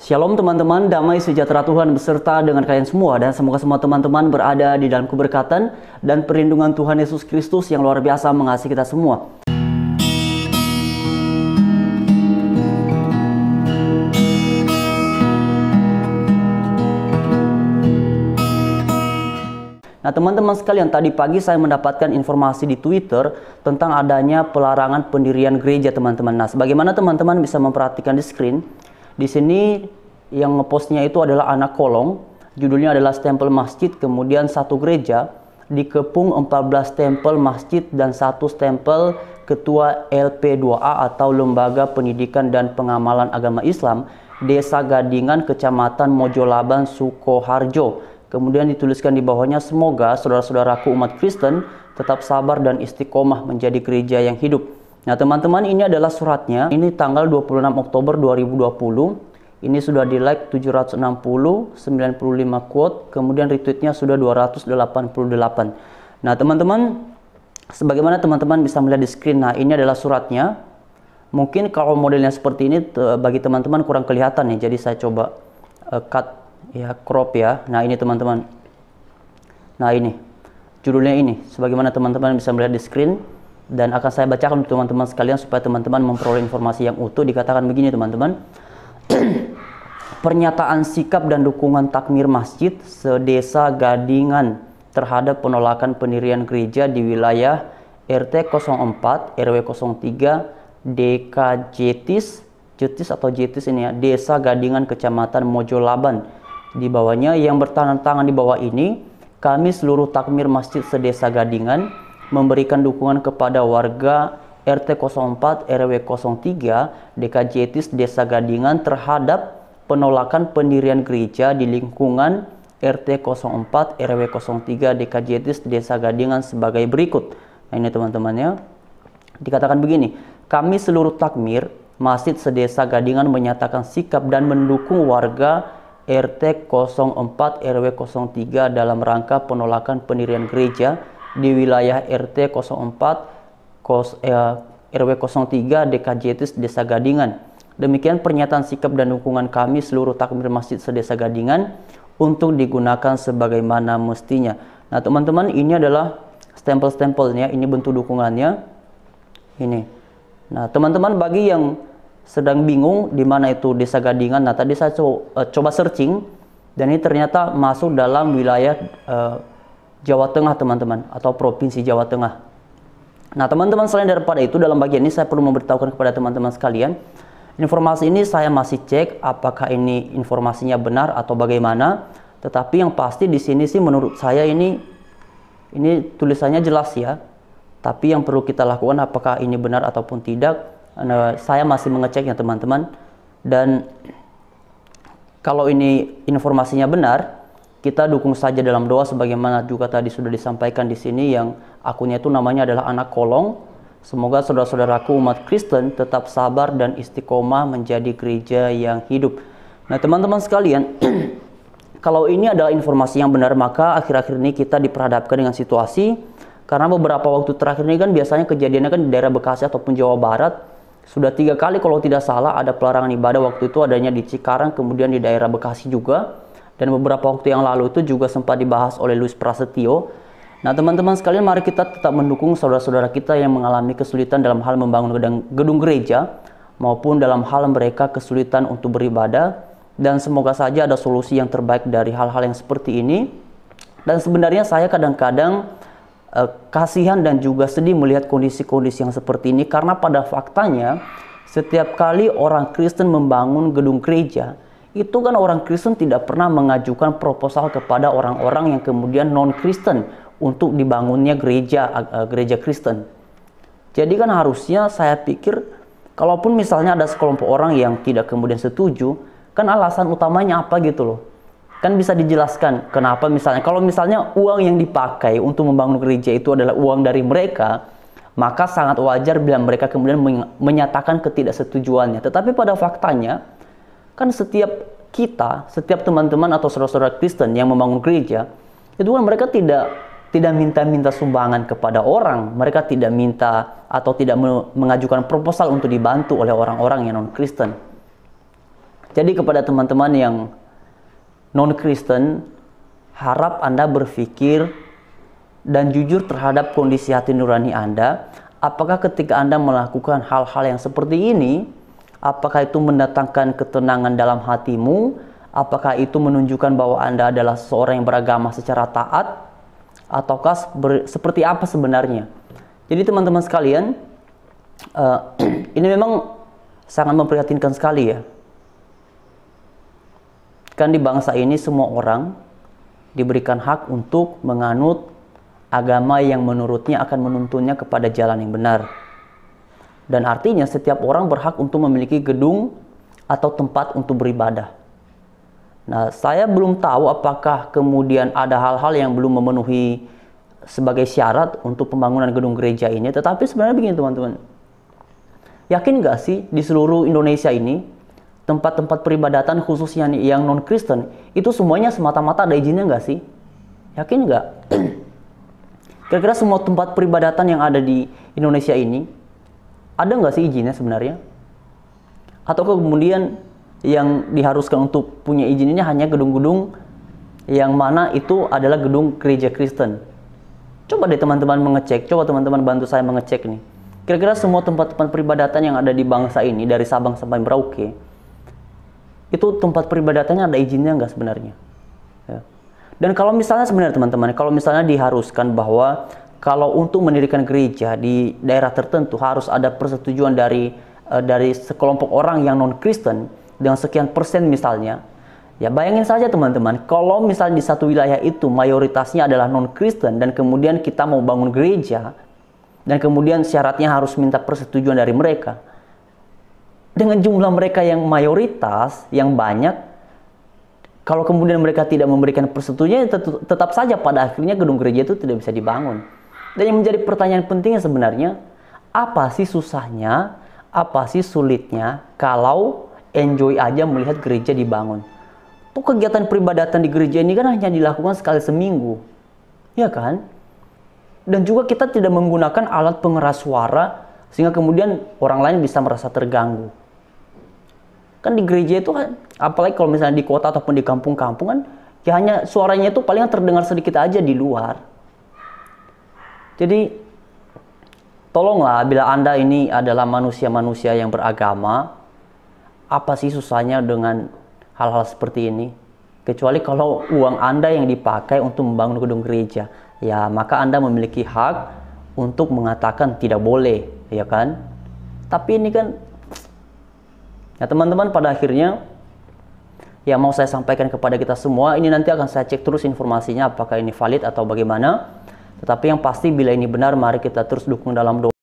Shalom teman-teman, damai sejahtera Tuhan beserta dengan kalian semua, dan semoga semua teman-teman berada di dalam keberkatan dan perlindungan Tuhan Yesus Kristus yang luar biasa mengasihi kita semua. Nah teman-teman sekalian, tadi pagi saya mendapatkan informasi di Twitter tentang adanya pelarangan pendirian gereja teman-teman. Nah sebagaimana teman-teman bisa memperhatikan di screen, di sini yang ngepostnya itu adalah anak kolong, judulnya adalah stempel masjid, kemudian satu gereja, dikepung 14 stempel masjid dan satu stempel ketua LP2A atau Lembaga Pendidikan dan Pengamalan Agama Islam, Desa Gadingan, Kecamatan Mojolaban, Sukoharjo. Kemudian dituliskan di bawahnya, semoga saudara-saudaraku umat Kristen tetap sabar dan istiqomah menjadi gereja yang hidup. Nah teman-teman, ini adalah suratnya. Ini tanggal 26 Oktober 2020. Ini sudah di like 760, 95 quote, kemudian retweetnya sudah 288. Nah teman-teman, sebagaimana teman-teman bisa melihat di screen, nah ini adalah suratnya. Mungkin kalau modelnya seperti ini bagi teman-teman kurang kelihatan ya, jadi saya coba cut ya, crop ya. Nah ini teman-teman, nah ini judulnya, ini sebagaimana teman-teman bisa melihat di screen, dan akan saya bacakan untuk teman-teman sekalian supaya teman-teman memperoleh informasi yang utuh. Dikatakan begini teman-teman. Pernyataan sikap dan dukungan takmir masjid sedesa Gadingan terhadap penolakan pendirian gereja di wilayah RT 04 RW 03 DK Jetis atau Jetis ini ya, Desa Gadingan, Kecamatan Mojolaban. Di bawahnya yang bertanda tangan di bawah ini, kami seluruh takmir masjid sedesa Gadingan memberikan dukungan kepada warga RT 04 RW 03 DK Jetis Desa Gadingan terhadap penolakan pendirian gereja di lingkungan RT 04 RW 03 DK Jetis Desa Gadingan sebagai berikut. Nah ini teman-temannya, dikatakan begini, kami seluruh takmir masjid sedesa Gadingan menyatakan sikap dan mendukung warga RT 04 RW 03 dalam rangka penolakan pendirian gereja di wilayah RT 04 RW 03 DK Jetis Desa Gadingan. Demikian pernyataan sikap dan dukungan kami seluruh takmir masjid sedesa Gadingan untuk digunakan sebagaimana mestinya. Nah teman-teman, ini adalah stempel-stempelnya, ini bentuk dukungannya ini. Nah teman-teman, bagi yang sedang bingung di mana itu Desa Gadingan, nah tadi saya coba searching dan ini ternyata masuk dalam wilayah Jawa Tengah teman-teman, atau Provinsi Jawa Tengah. Nah teman-teman, selain daripada itu, dalam bagian ini saya perlu memberitahukan kepada teman-teman sekalian, informasi ini saya masih cek apakah ini informasinya benar atau bagaimana. Tetapi yang pasti di sini sih menurut saya ini tulisannya jelas ya. Tapi yang perlu kita lakukan apakah ini benar ataupun tidak, saya masih mengeceknya teman-teman. Dan kalau ini informasinya benar, kita dukung saja dalam doa sebagaimana juga tadi sudah disampaikan di sini, yang akunnya itu namanya adalah anak kolong. Semoga saudara-saudaraku umat Kristen tetap sabar dan istiqomah menjadi gereja yang hidup. Nah teman-teman sekalian, kalau ini adalah informasi yang benar, maka akhir-akhir ini kita diperhadapkan dengan situasi, karena beberapa waktu terakhir ini kan biasanya kejadiannya kan di daerah Bekasi ataupun Jawa Barat. Sudah 3 kali kalau tidak salah ada pelarangan ibadah, waktu itu adanya di Cikarang, kemudian di daerah Bekasi juga. Dan beberapa waktu yang lalu itu juga sempat dibahas oleh Luis Prasetyo. Nah teman-teman sekalian, mari kita tetap mendukung saudara-saudara kita yang mengalami kesulitan dalam hal membangun gedung gereja, maupun dalam hal mereka kesulitan untuk beribadah. Dan semoga saja ada solusi yang terbaik dari hal-hal yang seperti ini. Dan sebenarnya saya kadang-kadang kasihan dan juga sedih melihat kondisi-kondisi yang seperti ini, karena pada faktanya setiap kali orang Kristen membangun gedung gereja, itu kan orang Kristen tidak pernah mengajukan proposal kepada orang-orang yang kemudian non-Kristen untuk dibangunnya gereja Kristen. Jadi kan harusnya saya pikir, kalaupun misalnya ada sekelompok orang yang tidak kemudian setuju, kan alasan utamanya apa gitu loh. Kan bisa dijelaskan kenapa, misalnya kalau misalnya uang yang dipakai untuk membangun gereja itu adalah uang dari mereka, maka sangat wajar bila mereka kemudian menyatakan ketidaksetujuannya. Tetapi pada faktanya kan setiap teman-teman atau saudara-saudara Kristen yang membangun gereja, itu kan mereka tidak minta sumbangan kepada orang. Mereka tidak minta atau tidak mengajukan proposal untuk dibantu oleh orang-orang yang non-Kristen. Jadi kepada teman-teman yang non-Kristen, harap Anda berpikir dan jujur terhadap kondisi hati nurani Anda. Apakah ketika Anda melakukan hal-hal yang seperti ini, apakah itu mendatangkan ketenangan dalam hatimu? Apakah itu menunjukkan bahwa Anda adalah seorang yang beragama secara taat? Ataukah seperti apa sebenarnya? Jadi teman-teman sekalian, ini memang sangat memprihatinkan sekali ya. Kan di bangsa ini semua orang diberikan hak untuk menganut agama yang menurutnya akan menuntunnya kepada jalan yang benar. Dan artinya setiap orang berhak untuk memiliki gedung atau tempat untuk beribadah. Nah, saya belum tahu apakah kemudian ada hal-hal yang belum memenuhi sebagai syarat untuk pembangunan gedung gereja ini. Tetapi sebenarnya begini teman-teman. Yakin nggak sih di seluruh Indonesia ini, tempat-tempat peribadatan khususnya yang non-Kristen, itu semuanya semata-mata ada izinnya nggak sih? Yakin nggak? Kira-kira semua tempat peribadatan yang ada di Indonesia ini, ada nggak sih izinnya sebenarnya? Atau kemudian yang diharuskan untuk punya izin ini hanya gedung-gedung yang mana itu adalah gedung gereja Kristen? Coba deh teman-teman mengecek, coba teman-teman bantu saya mengecek nih. Kira-kira semua tempat-tempat peribadatan yang ada di bangsa ini, dari Sabang sampai Merauke, itu tempat peribadatannya ada izinnya nggak sebenarnya? Ya. Dan kalau misalnya sebenarnya teman-teman, kalau misalnya diharuskan bahwa kalau untuk mendirikan gereja di daerah tertentu harus ada persetujuan dari sekelompok orang yang non-Kristen dengan sekian persen misalnya, ya bayangin saja teman-teman, kalau misalnya di satu wilayah itu mayoritasnya adalah non-Kristen dan kemudian kita mau bangun gereja dan kemudian syaratnya harus minta persetujuan dari mereka. Dengan jumlah mereka yang mayoritas, yang banyak, kalau kemudian mereka tidak memberikan persetujuan, tetap saja pada akhirnya gedung gereja itu tidak bisa dibangun. Dan yang menjadi pertanyaan pentingnya sebenarnya, apa sih susahnya, apa sih sulitnya kalau enjoy aja melihat gereja dibangun? Tuh kegiatan peribadatan di gereja ini kan hanya dilakukan sekali seminggu, ya kan? Dan juga kita tidak menggunakan alat pengeras suara sehingga kemudian orang lain bisa merasa terganggu. Kan di gereja itu kan, apalagi kalau misalnya di kota ataupun di kampung-kampung kan, ya hanya suaranya itu paling terdengar sedikit aja di luar. Jadi tolonglah, bila Anda ini adalah manusia-manusia yang beragama, apa sih susahnya dengan hal-hal seperti ini? Kecuali kalau uang Anda yang dipakai untuk membangun gedung gereja, ya maka Anda memiliki hak untuk mengatakan tidak boleh, ya kan? Tapi ini kan, ya teman-teman, pada akhirnya yang mau saya sampaikan kepada kita semua, ini nanti akan saya cek terus informasinya apakah ini valid atau bagaimana. Tetapi yang pasti bila ini benar, mari kita terus dukung dalam doa.